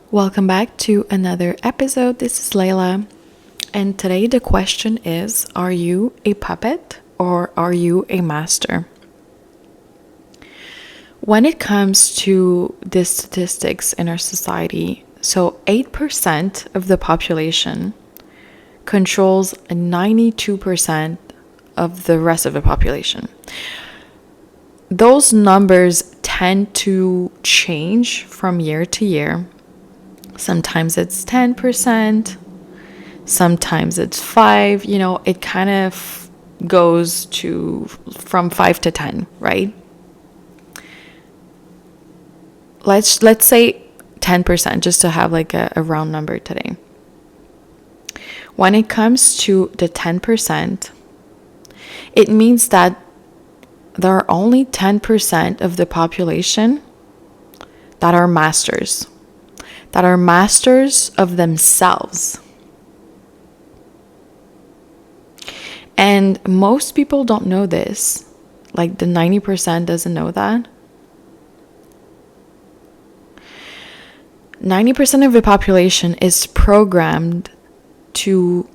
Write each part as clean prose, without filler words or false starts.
Welcome back to another episode. This is Layla, and today the question is, are you a puppet or are you a master? When it comes to the statistics in our society, so 8% of the population controls 92% of the rest of the population. Those numbers tend to change from year to year. Sometimes it's 10%, sometimes it's 5%, it kind of goes from 5 to 10, right? Let's say 10% just to have like a round number today. When it comes to the 10%, it means that there are only 10% of the population that are masters of themselves. And most people don't know this. Like the 90% doesn't know that. 90% of the population is programmed to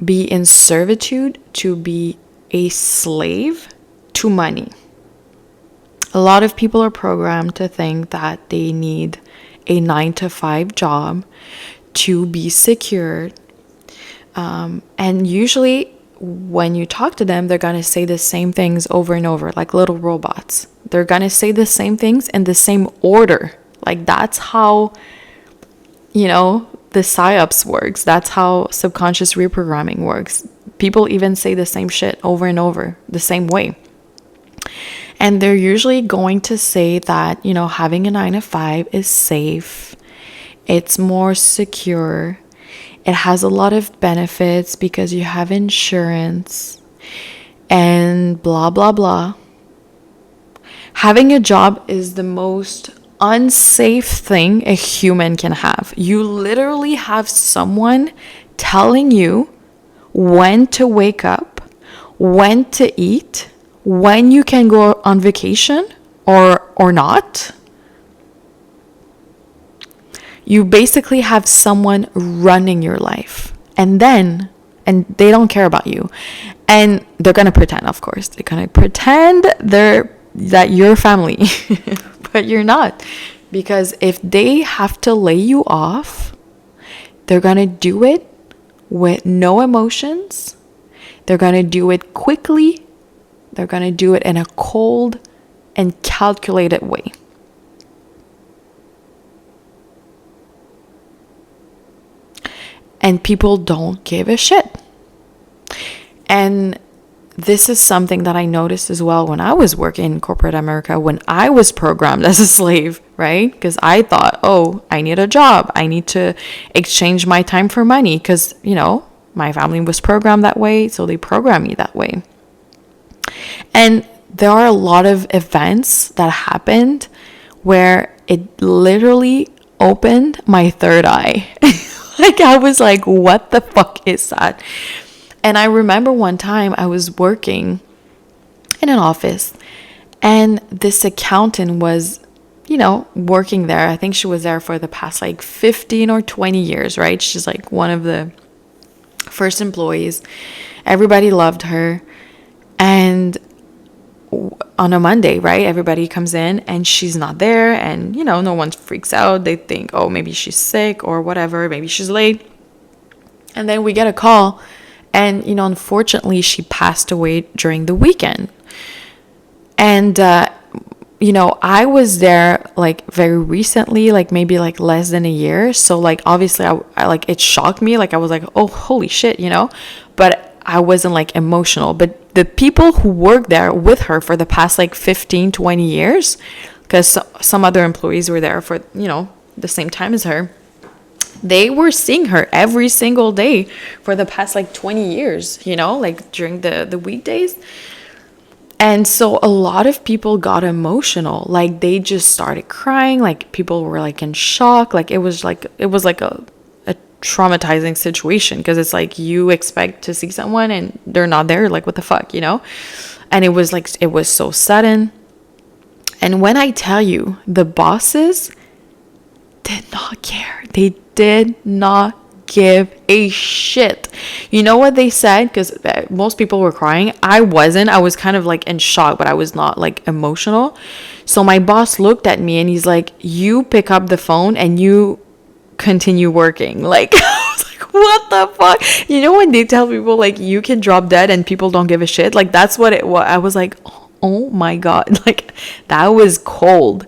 be in servitude, to be a slave to money. A lot of people are programmed to think that they need a 9-to-5 job to be secure. And usually when you talk to them, they're going to say the same things over and over, like little robots. They're going to say the same things in the same order. Like that's how, the psyops works. That's how subconscious reprogramming works. People even say the same shit over and over, the same way. And they're usually going to say that, having a 9-to-5 is safe. It's more secure. It has a lot of benefits because you have insurance and blah, blah, blah. Having a job is the most unsafe thing a human can have. You literally have someone telling you when to wake up, when to eat, when you can go on vacation or not. You basically have someone running your life. And they don't care about you. And they're going to pretend, of course. They're going to pretend that you're family. But you're not. Because if they have to lay you off, they're going to do it with no emotions. They're going to do it quickly. They're going to do it in a cold and calculated way. And people don't give a shit. And this is something that I noticed as well when I was working in corporate America, when I was programmed as a slave, right? Because I thought, I need a job. I need to exchange my time for money because, my family was programmed that way. So they programmed me that way. And there are a lot of events that happened where it literally opened my third eye. Like I was like, what the fuck is that? And I remember one time I was working in an office and this accountant was, working there. I think she was there for the past 15 or 20 years, right? She's like one of the first employees. Everybody loved her. And on a Monday, right, everybody comes in and she's not there and, no one freaks out. They think, maybe she's sick or whatever. Maybe she's late. And then we get a call and, unfortunately, she passed away during the weekend. And, I was there very recently, maybe less than a year. So obviously I it shocked me. I was like, oh, holy shit, but I wasn't emotional. But the people who worked there with her for the past 15, 20 years, because some other employees were there for, the same time as her, they were seeing her every single day for the past 20 years, during the weekdays. And so a lot of people got emotional. They just started crying. People were in shock. It was a traumatizing situation because it's you expect to see someone and they're not there. What the fuck, And it was so sudden. And when I tell you, the bosses did not care. They did not give a shit. You know what they said? Because most people were crying. I wasn't. I was kind of like in shock, but I was not like emotional. So my boss looked at me and he's like, you pick up the phone and you continue working. Like, I was like, what the fuck? You know when they tell people like you can drop dead and people don't give a shit? Like, that's what it was. I was like, oh my God. Like, that was cold.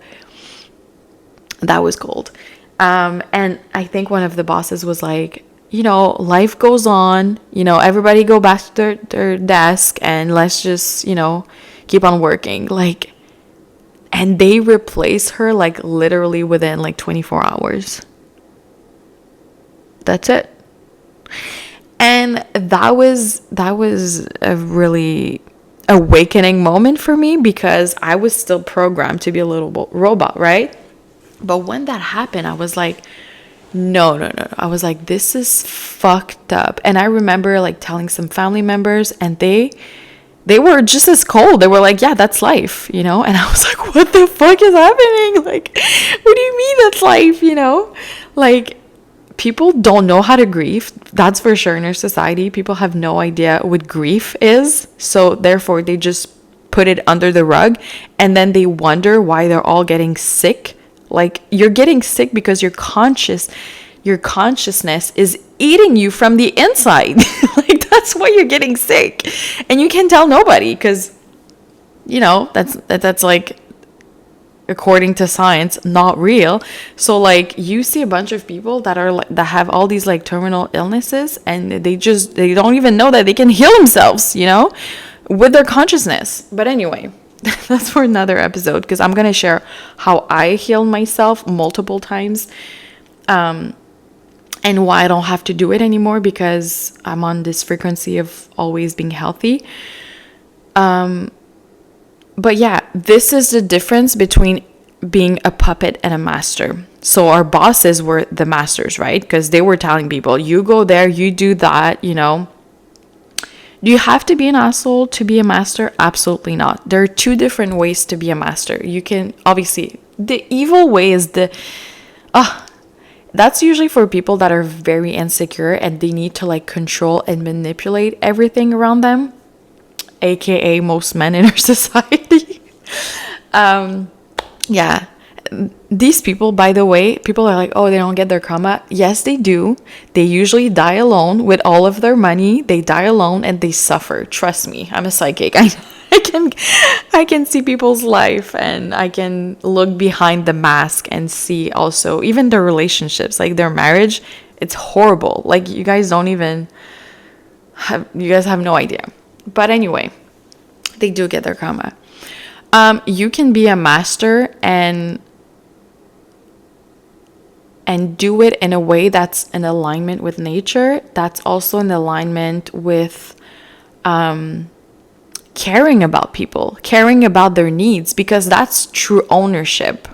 That was cold. And I think one of the bosses was like, you know, life goes on, you know, everybody go back to their desk and let's just, you know, keep on working. Like, and they replace her like literally within like 24 hours. That's it. And that was a really awakening moment for me, because I was still programmed to be a little robot, right? But when that happened, I was like, no. I was like, this is fucked up. And I remember like telling some family members, and they were just as cold. They were like, yeah, that's life, you know? And I was like, what the fuck is happening? Like, what do you mean that's life, you know? Like, people don't know how to grieve. That's for sure in our society. People have no idea what grief is. So therefore, they just put it under the rug. And then they wonder why they're all getting sick. Like, you're getting sick because your consciousness is eating you from the inside. Like, that's why you're getting sick. And you can tell nobody, because, you know, that's like, according to science, not real. So like, you see a bunch of people that are like, that have all these like terminal illnesses, and they don't even know that they can heal themselves, you know, with their consciousness. But anyway, that's for another episode, because I'm gonna share how I healed myself multiple times, and why I don't have to do it anymore, because I'm on this frequency of always being healthy. But yeah, this is the difference between being a puppet and a master. So our bosses were the masters, right? Because they were telling people, you go there, you do that, you know. Do you have to be an asshole to be a master? Absolutely not. There are two different ways to be a master. You can, obviously, the evil way is that's usually for people that are very insecure and they need to like control and manipulate everything around them, aka most men in our society. Yeah, these people, by the way, people are like, oh, they don't get their karma. Yes, they do. They usually die alone with all of their money. They die alone and they suffer. Trust me, I'm a psychic. I can see people's life, and I can look behind the mask and see also even their relationships, like their marriage. It's horrible. Like, you guys have no idea. But anyway, they do get their karma. You can be a master and do it in a way that's in alignment with nature. That's also in alignment with caring about people, caring about their needs, because that's true ownership.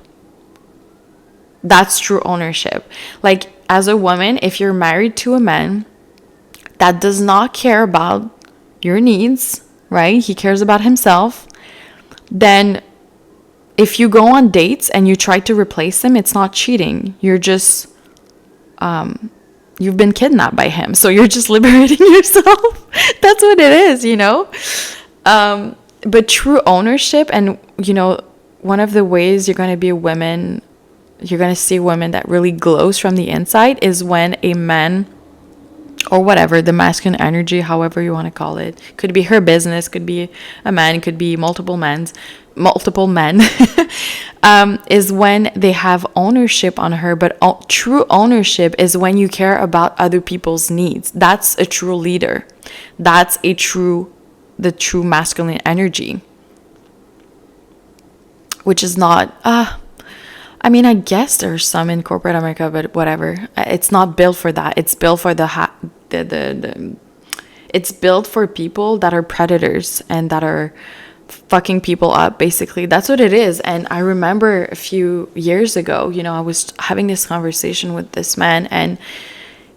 That's true ownership. Like, as a woman, if you're married to a man that does not care about your needs, right? He cares about himself. Then if you go on dates and you try to replace him, it's not cheating. You're just, you've been kidnapped by him. So you're just liberating yourself. That's what it is, you know? But true ownership, and, you know, one of the ways you're going to be a woman, you're going to see a woman that really glows from the inside, is when a man, or whatever, the masculine energy, however you want to call it, could be her business, could be a man, could be multiple men, is when they have ownership on her. But true ownership is when you care about other people's needs. That's a true leader. That's the true masculine energy, which is not, I mean, I guess there's some in corporate America, but whatever. It's not built for that. It's built for it's built for people that are predators and that are fucking people up, basically. That's what it is. And I remember a few years ago, you know, I was having this conversation with this man, and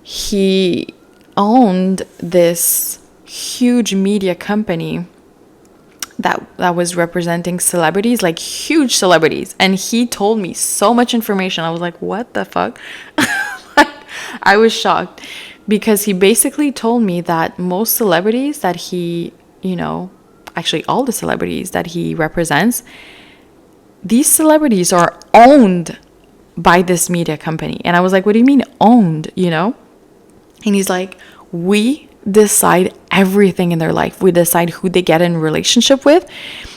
he owned this huge media company, that was representing celebrities, like huge celebrities, and he told me so much information. I was like, what the fuck? Like, I was shocked, because he basically told me that most celebrities that he, actually all the celebrities that he represents, these celebrities are owned by this media company. And I was like, what do you mean owned, And he's like, we decide everything in their life. We decide who they get in a relationship with,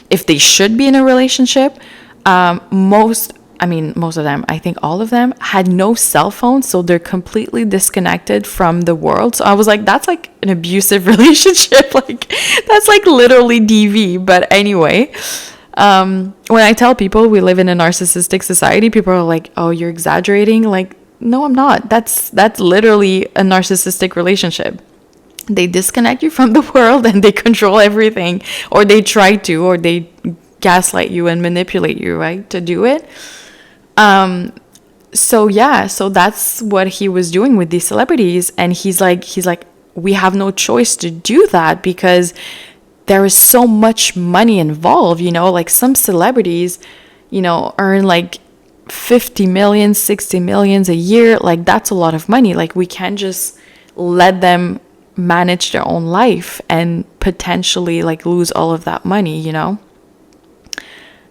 if they should be in a relationship. Most of them, I think all of them, had no cell phones, so they're completely disconnected from the world. So I was like, that's like an abusive relationship. Like, that's like literally DV. But anyway, when I tell people we live in a narcissistic society, people are like, oh, you're exaggerating. Like, no, I'm not. That's literally a narcissistic relationship. They disconnect you from the world and they control everything, or they try to, or they gaslight you and manipulate you, right, to do it. So that's what he was doing with these celebrities. And he's like, we have no choice to do that, because there is so much money involved, like some celebrities, earn like 50 million, 60 millions a year. Like, that's a lot of money. Like, we can't just let them manage their own life and potentially like lose all of that money, And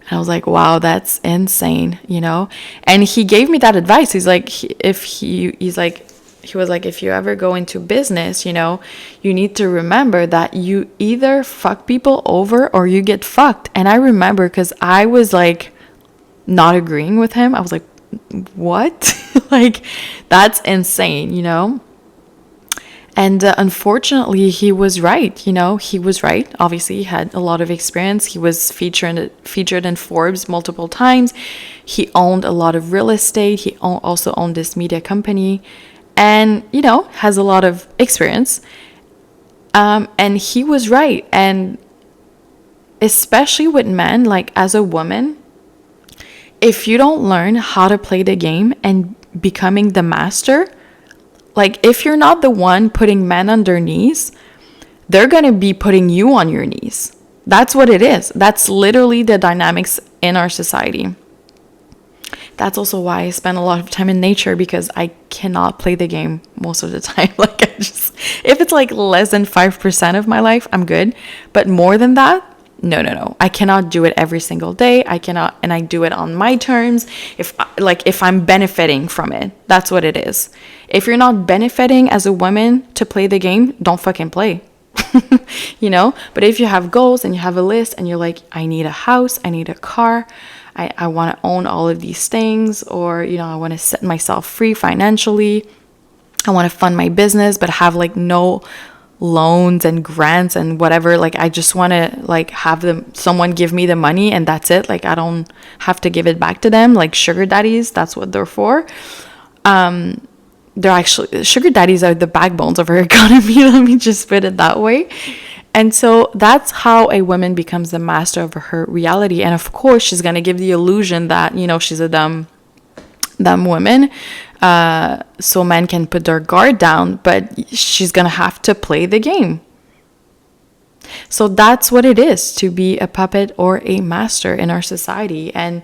I was like, wow, that's insane, And he gave me that advice. He's like, if you ever go into business, you need to remember that you either fuck people over or you get fucked. And I remember, because I was like not agreeing with him. I was like, what? Like, that's insane, And unfortunately, he was right. He was right. Obviously, he had a lot of experience. He was featured in Forbes multiple times. He owned a lot of real estate. He also owned this media company, and has a lot of experience. And he was right. And especially with men, like as a woman, if you don't learn how to play the game and becoming the master, like, if you're not the one putting men on their knees, they're going to be putting you on your knees. That's what it is. That's literally the dynamics in our society. That's also why I spend a lot of time in nature, because I cannot play the game most of the time. Like, if it's like less than 5% of my life, I'm good. But more than that, no. I cannot do it every single day. I cannot, and I do it on my terms. If I'm benefiting from it, that's what it is. If you're not benefiting as a woman to play the game, don't fucking play. But if you have goals and you have a list and you're like, I need a house, I need a car, I want to own all of these things, or, I want to set myself free financially, I want to fund my business, but have like no loans and grants and whatever. Like, I just want to like have someone give me the money and that's it. Like, I don't have to give it back to them. Like, sugar daddies, that's what they're for. They're actually, sugar daddies are the backbones of our economy. Let me just put it that way. And so that's how a woman becomes the master of her reality. And of course, she's going to give the illusion that, she's a dumb woman. So men can put their guard down, but she's going to have to play the game. So that's what it is to be a puppet or a master in our society. And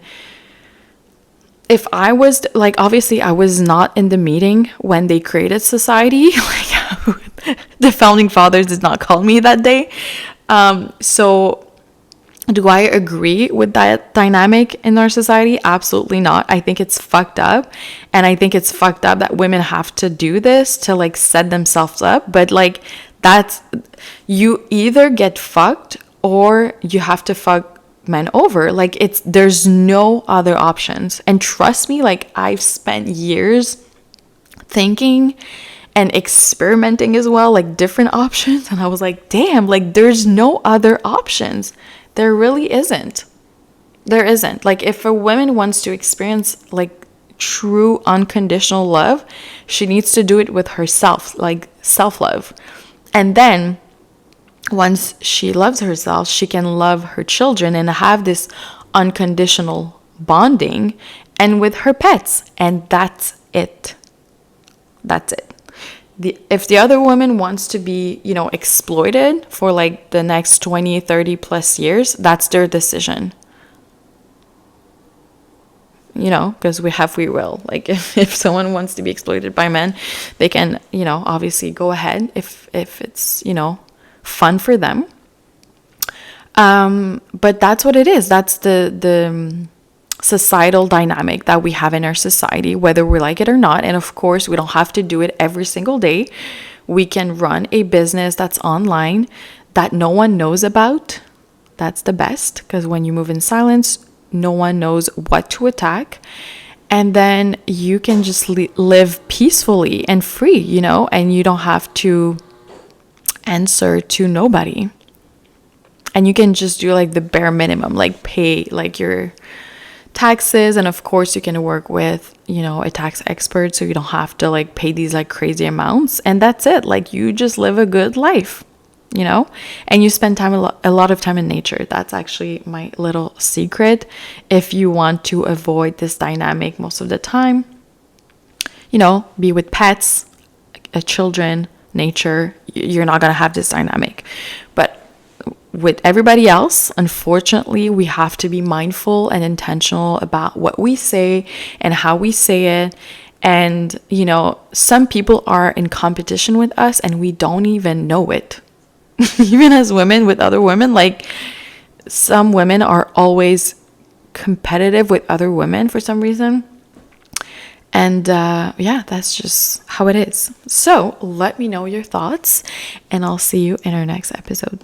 if I was like, obviously I was not in the meeting when they created society. Like, the founding fathers did not call me that day. So do I agree with that dynamic in our society? Absolutely not. I think it's fucked up. And I think it's fucked up that women have to do this to like set themselves up. But like, that's, you either get fucked or you have to fuck men over. Like, there's no other options. And trust me, like, I've spent years thinking and experimenting as well, like different options. And I was like, damn, like there's no other options. There really isn't. There isn't. Like, if a woman wants to experience like true unconditional love, she needs to do it with herself, like self-love. And then once she loves herself, she can love her children and have this unconditional bonding, and with her pets. And that's it. That's it. if the other woman wants to be, you know, exploited for like the next 20, 30 plus years, that's their decision. You know, because we have free will. Like if someone wants to be exploited by men, they can, you know, obviously go ahead if it's, you know, fun for them. But that's what it is. That's the societal dynamic that we have in our society, whether we like it or not. And of course, we don't have to do it every single day. We can run a business that's online that no one knows about. That's the best, because when you move in silence, no one knows what to attack. And then you can just live peacefully and free, you know, and you don't have to answer to nobody. And you can just do like the bare minimum, like pay like your taxes. And of course you can work with, you know, a tax expert, so you don't have to like pay these like crazy amounts. And that's it. Like you just live a good life, you know, and you spend time a lot of time in nature. That's actually my little secret. If you want to avoid this dynamic most of the time, you know, be with pets, children, nature. You're not going to have this dynamic. But with everybody else, unfortunately, we have to be mindful and intentional about what we say and how we say it. And, you know, some people are in competition with us and we don't even know it. Even as women with other women, like some women are always competitive with other women for some reason. And yeah, that's just how it is. So let me know your thoughts, and I'll see you in our next episode.